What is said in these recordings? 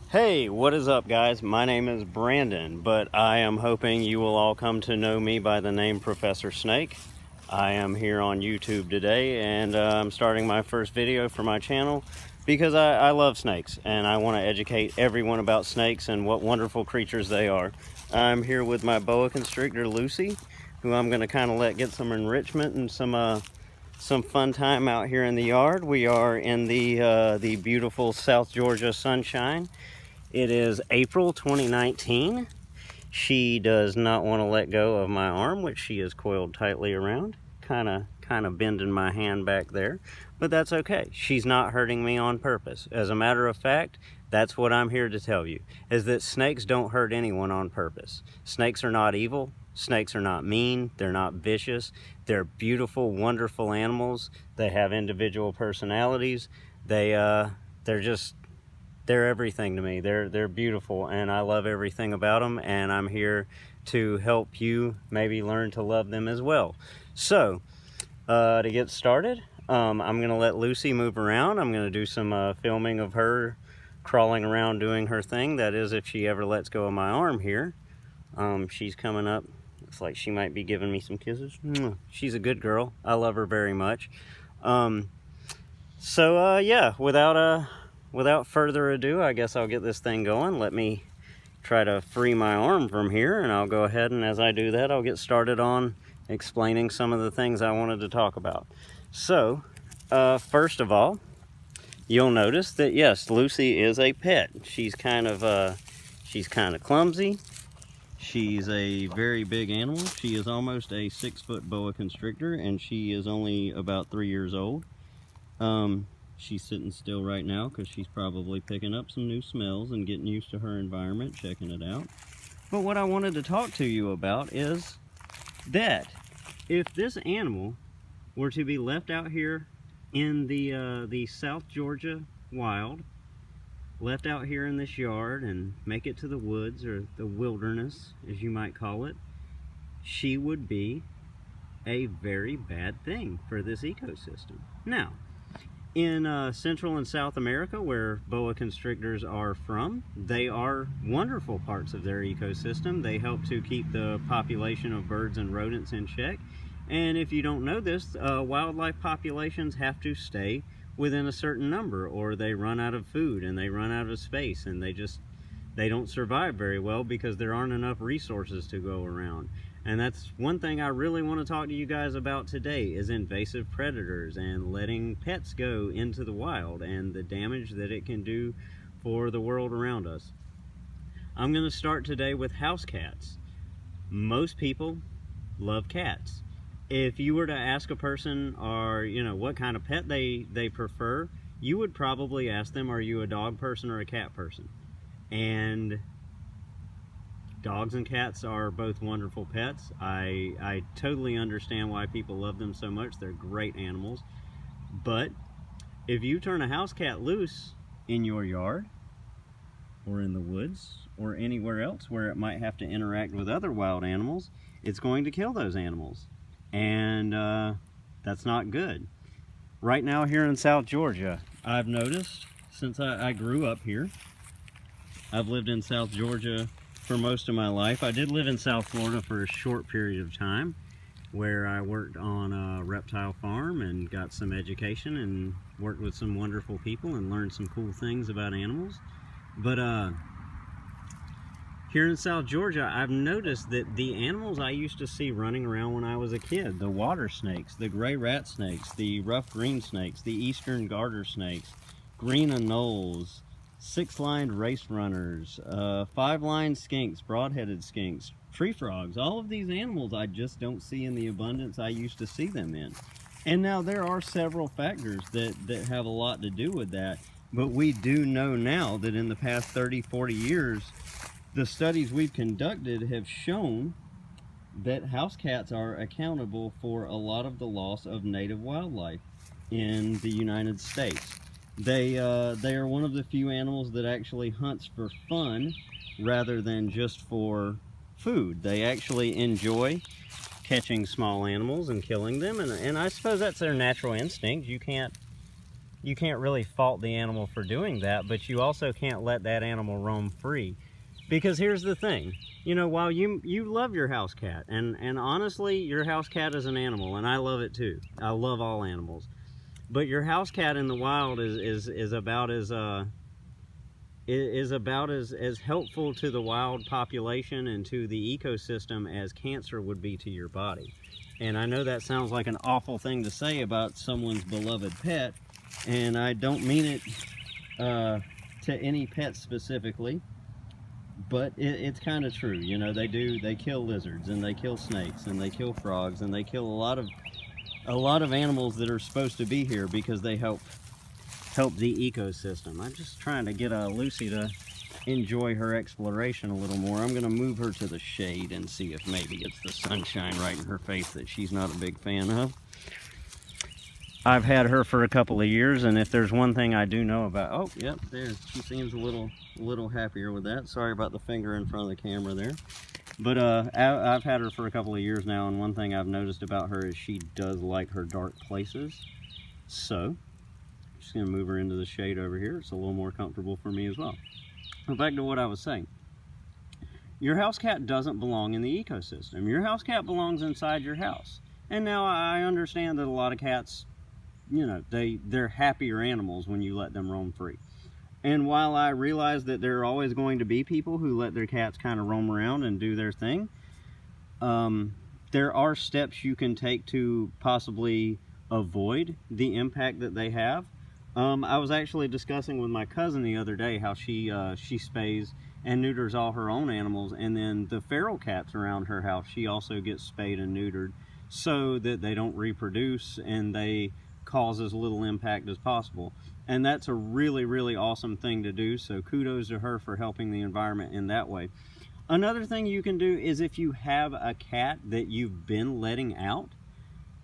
Hey, what is up, guys? My name is Brandon, but I am hoping you will all come to know me by the name Professor Snake. I am here on YouTube today, and I'm starting my first video for my channel because I love snakes, and I want to educate everyone about snakes and what wonderful creatures they are. I'm here with my boa constrictor, Lucy, who I'm going to kind of let get some enrichment and some fun time out here in the yard. We are in the beautiful South Georgia sunshine. It is April 2019. She does not want to let go of my arm, which she is coiled tightly around, kind of bending my hand back there, but that's okay. She's not hurting me on purpose. As a matter of fact, that's what I'm here to tell you, is that snakes don't hurt anyone on purpose. Snakes are not evil. Snakes are not mean. They're not vicious. They're beautiful, wonderful animals. They have individual personalities. They're everything to me. They're beautiful, and I love everything about them, and I'm here to help you maybe learn to love them as well. So, to get started, I'm going to let Lucy move around. I'm going to do some filming of her crawling around doing her thing. That is, if she ever lets go of my arm here. She's coming up. Looks like she might be giving me some kisses. She's a good girl. I love her very much. Yeah, without further ado, I guess I'll get this thing going. Let me try to free my arm from here, and I'll go ahead, and as I do that, I'll get started on explaining some of the things I wanted to talk about. So, first of all, you'll notice that yes, Lucy is a pet. She's kind of clumsy. She's a very big animal. She is almost a 6-foot boa constrictor, and she is only about 3 years old. She's sitting still right now because she's probably picking up some new smells and getting used to her environment, checking it out. But what I wanted to talk to you about is that if this animal were to be left out here in the South Georgia wild, left out here in this yard and make it to the woods, or the wilderness as you might call it, she would be a very bad thing for this ecosystem. Now, in Central and South America, where boa constrictors are from, they are wonderful parts of their ecosystem. They help to keep the population of birds and rodents in check. And if you don't know this, wildlife populations have to stay within a certain number, or they run out of food and they run out of space, and they don't survive very well because there aren't enough resources to go around. And that's one thing I really want to talk to you guys about today, is invasive predators and letting pets go into the wild and the damage that it can do for the world around us. I'm going to start today with house cats. Most people love cats. If you were to ask a person, what kind of pet they prefer, you would probably ask them, are you a dog person or a cat person? And dogs and cats are both wonderful pets. I totally understand why people love them so much. They're great animals. But if you turn a house cat loose in your yard, or in the woods, or anywhere else where it might have to interact with other wild animals, it's going to kill those animals. And that's not good. Right now here in South Georgia, I've noticed, since I grew up here, I've lived in South Georgia for most of my life. I did live in South Florida for a short period of time, where I worked on a reptile farm and got some education and worked with some wonderful people and learned some cool things about animals. But here in South Georgia, I've noticed that the animals I used to see running around when I was a kid, the water snakes, the gray rat snakes, the rough green snakes, the eastern garter snakes, green anoles, 6-lined race runners, 5-lined skinks, broad-headed skinks, tree frogs, all of these animals I just don't see in the abundance I used to see them in. And now there are several factors that have a lot to do with that, but we do know now that in the past 30, 40 years, the studies we've conducted have shown that house cats are accountable for a lot of the loss of native wildlife in the United States. They are one of the few animals that actually hunts for fun rather than just for food. They actually enjoy catching small animals and killing them, and I suppose that's their natural instinct. You can't you can't really fault the animal for doing that, but you also can't let that animal roam free. Because here's the thing, you know, while you love your house cat, and honestly, your house cat is an animal, and I love it too. I love all animals. But your house cat in the wild is about as helpful to the wild population and to the ecosystem as cancer would be to your body. And I know that sounds like an awful thing to say about someone's beloved pet, and I don't mean it to any pet specifically, but it's kind of true. You know, they kill lizards, and they kill snakes, and they kill frogs, and they kill a lot of animals that are supposed to be here because they help the ecosystem. I'm just trying to get Lucy to enjoy her exploration a little more. I'm going to move her to the shade and see if maybe it's the sunshine right in her face that she's not a big fan of. I've had her for a couple of years, and if there's one thing I do know about... Oh, yep, there. She seems a little happier with that. Sorry about the finger in front of the camera there. But I've had her for a couple of years now, and one thing I've noticed about her is she does like her dark places. So, I'm just going to move her into the shade over here. It's a little more comfortable for me as well. But back to what I was saying. Your house cat doesn't belong in the ecosystem. Your house cat belongs inside your house. And now I understand that a lot of cats, you know, they're happier animals when you let them roam free. And while I realize that there are always going to be people who let their cats kind of roam around and do their thing, there are steps you can take to possibly avoid the impact that they have. I was actually discussing with my cousin the other day how she spays and neuters all her own animals, and then the feral cats around her house, she also gets spayed and neutered so that they don't reproduce and they cause as little impact as possible. And that's a really, really awesome thing to do, so kudos to her for helping the environment in that way. Another thing you can do is if you have a cat that you've been letting out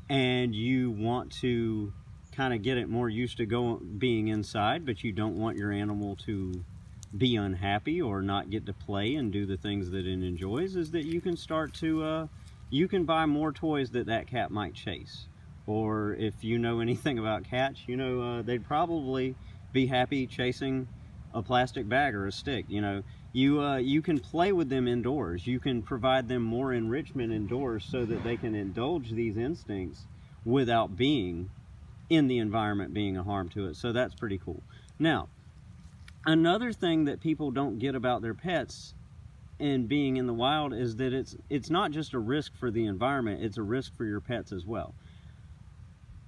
and you want to kind of get it more used to being inside, but you don't want your animal to be unhappy or not get to play and do the things that it enjoys, is that you can start to, you can buy more toys that cat might chase. Or if you know anything about cats, you know they'd probably be happy chasing a plastic bag or a stick. You know, you can play with them indoors. You can provide them more enrichment indoors so that they can indulge these instincts without being in the environment being a harm to it. So that's pretty cool. Now, another thing that people don't get about their pets and being in the wild is that it's not just a risk for the environment, it's a risk for your pets as well.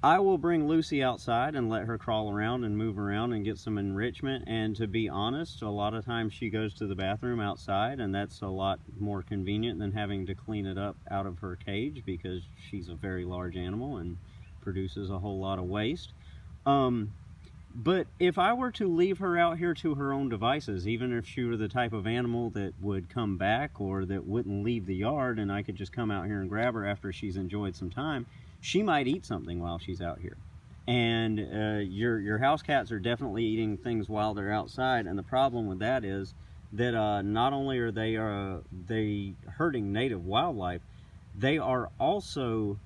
I will bring Lucy outside and let her crawl around and move around and get some enrichment, and to be honest, a lot of times she goes to the bathroom outside, and that's a lot more convenient than having to clean it up out of her cage because she's a very large animal and produces a whole lot of waste. But if I were to leave her out here to her own devices, even if she were the type of animal that would come back or that wouldn't leave the yard and I could just come out here and grab her after she's enjoyed some time, she might eat something while she's out here. And your house cats are definitely eating things while they're outside, and the problem with that is that not only are they hurting native wildlife, they are also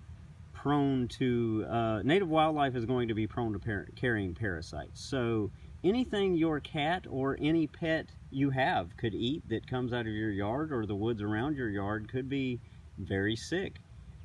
prone to, native wildlife is going to be prone to carrying parasites. So anything your cat or any pet you have could eat that comes out of your yard or the woods around your yard could be very sick.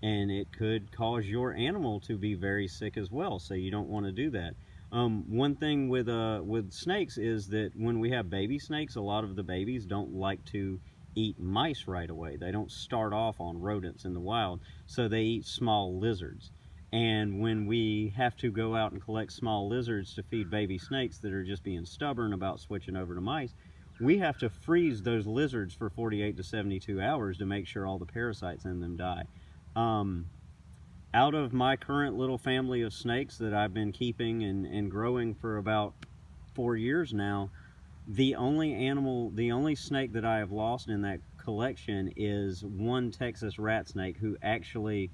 And it could cause your animal to be very sick as well, so you don't want to do that. One thing with snakes is that when we have baby snakes, a lot of the babies don't like to eat mice right away. They don't start off on rodents in the wild, so they eat small lizards. And when we have to go out and collect small lizards to feed baby snakes that are just being stubborn about switching over to mice, we have to freeze those lizards for 48 to 72 hours to make sure all the parasites in them die. Out of my current little family of snakes that I've been keeping and growing for about 4 years now, the only snake that I have lost in that collection is one Texas rat snake who actually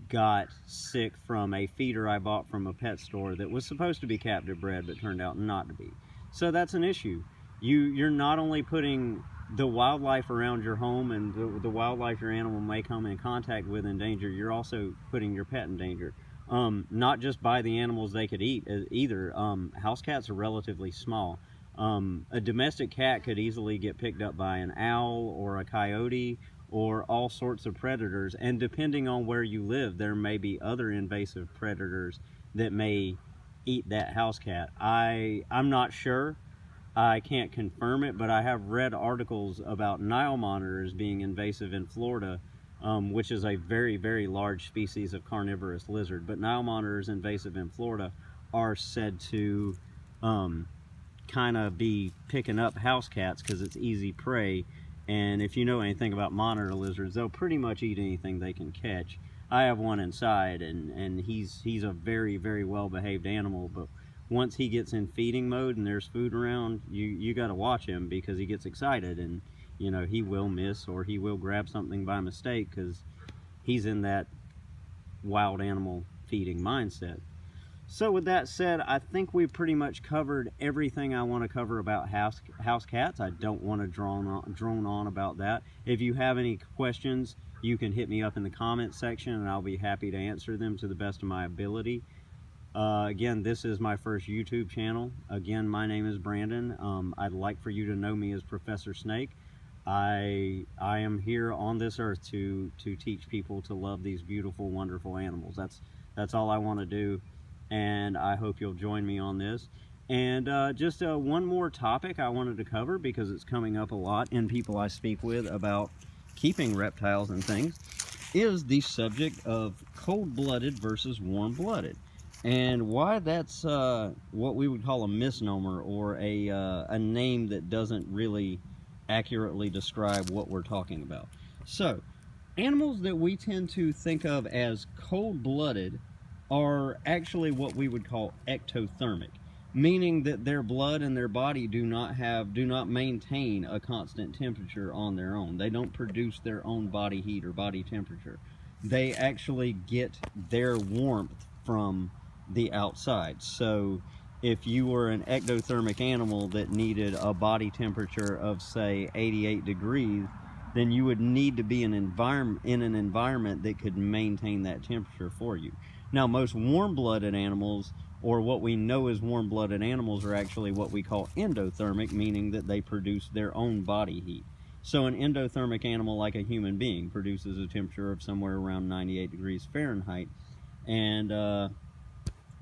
got sick from a feeder I bought from a pet store that was supposed to be captive bred but turned out not to be. So that's an issue. You're not only putting the wildlife around your home and the wildlife your animal may come in contact with in danger, you're also putting your pet in danger. not just by the animals they could eat either. House cats are relatively small. A domestic cat could easily get picked up by an owl or a coyote or all sorts of predators, and depending on where you live, there may be other invasive predators that may eat that house cat. I'm not sure. I can't confirm it, but I have read articles about Nile monitors being invasive in Florida, which is a very, very large species of carnivorous lizard. But Nile monitors invasive in Florida are said to kind of be picking up house cats because it's easy prey. And if you know anything about monitor lizards, they'll pretty much eat anything they can catch. I have one inside, and he's a very, very well behaved animal, but once he gets in feeding mode and there's food around, you got to watch him, because he gets excited, and you know, he will miss or he will grab something by mistake because he's in that wild animal feeding mindset. So with that said, I think we pretty much covered everything I want to cover about house cats. I don't want to drone on about that. If you have any questions, you can hit me up in the comment section and I'll be happy to answer them to the best of my ability. Again, this is my first YouTube channel. Again, my name is Brandon. I'd like for you to know me as Professor Snake. I am here on this earth to teach people to love these beautiful, wonderful animals. That's all I want to do, and I hope you'll join me on this. And just one more topic I wanted to cover, because it's coming up a lot in people I speak with about keeping reptiles and things, is the subject of cold-blooded versus warm-blooded. And why that's what we would call a misnomer, or a name that doesn't really accurately describe what we're talking about. So, animals that we tend to think of as cold-blooded are actually what we would call ectothermic, meaning that their blood and their body do not maintain a constant temperature on their own. They don't produce their own body heat or body temperature. They actually get their warmth from the outside. So if you were an ectothermic animal that needed a body temperature of, say, 88 degrees, then you would need to be in an environment that could maintain that temperature for you. Now, most warm-blooded animals, or what we know as warm-blooded animals, are actually what we call endothermic, meaning that they produce their own body heat. So an endothermic animal, like a human being, produces a temperature of somewhere around 98 degrees Fahrenheit. And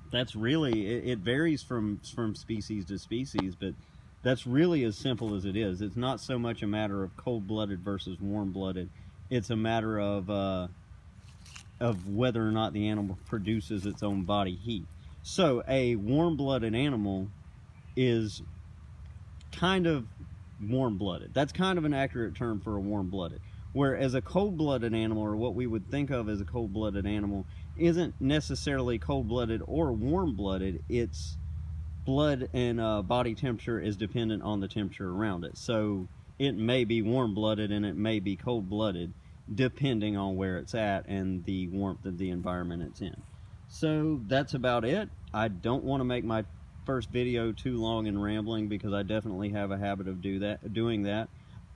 that's really, it varies from species to species, but that's really as simple as it is. It's not so much a matter of cold-blooded versus warm-blooded. It's a matter of whether or not the animal produces its own body heat. So a warm-blooded animal is kind of warm-blooded. That's kind of an accurate term for a warm-blooded. Whereas a cold-blooded animal, or what we would think of as a cold-blooded animal, isn't necessarily cold-blooded or warm-blooded. Its blood and body temperature is dependent on the temperature around it. So it may be warm-blooded and it may be cold-blooded, depending on where it's at and the warmth of the environment it's in. So that's about it. I don't want to make my first video too long and rambling, because I definitely have a habit of doing that.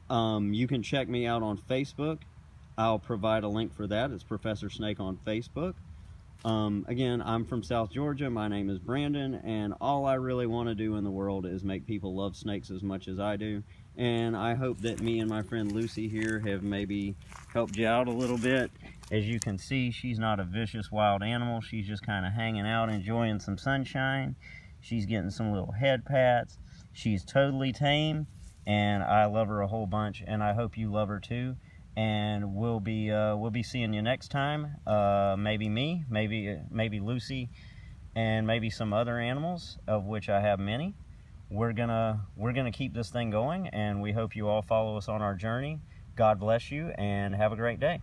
You can check me out on Facebook. I'll provide a link for that. It's Professor Snake on Facebook. Again, I'm from South Georgia. My name is Brandon, and all I really want to do in the world is make people love snakes as much as I do. And I hope that me and my friend Lucy here have maybe helped you out a little bit. As you can see, she's not a vicious wild animal. She's just kind of hanging out, enjoying some sunshine. She's getting some little head pats. She's totally tame, and I love her a whole bunch, and I hope you love her too. And we'll be seeing you next time. Maybe me, maybe Lucy, and maybe some other animals, of which I have many. We're gonna keep this thing going, and we hope you all follow us on our journey. God bless you, and have a great day.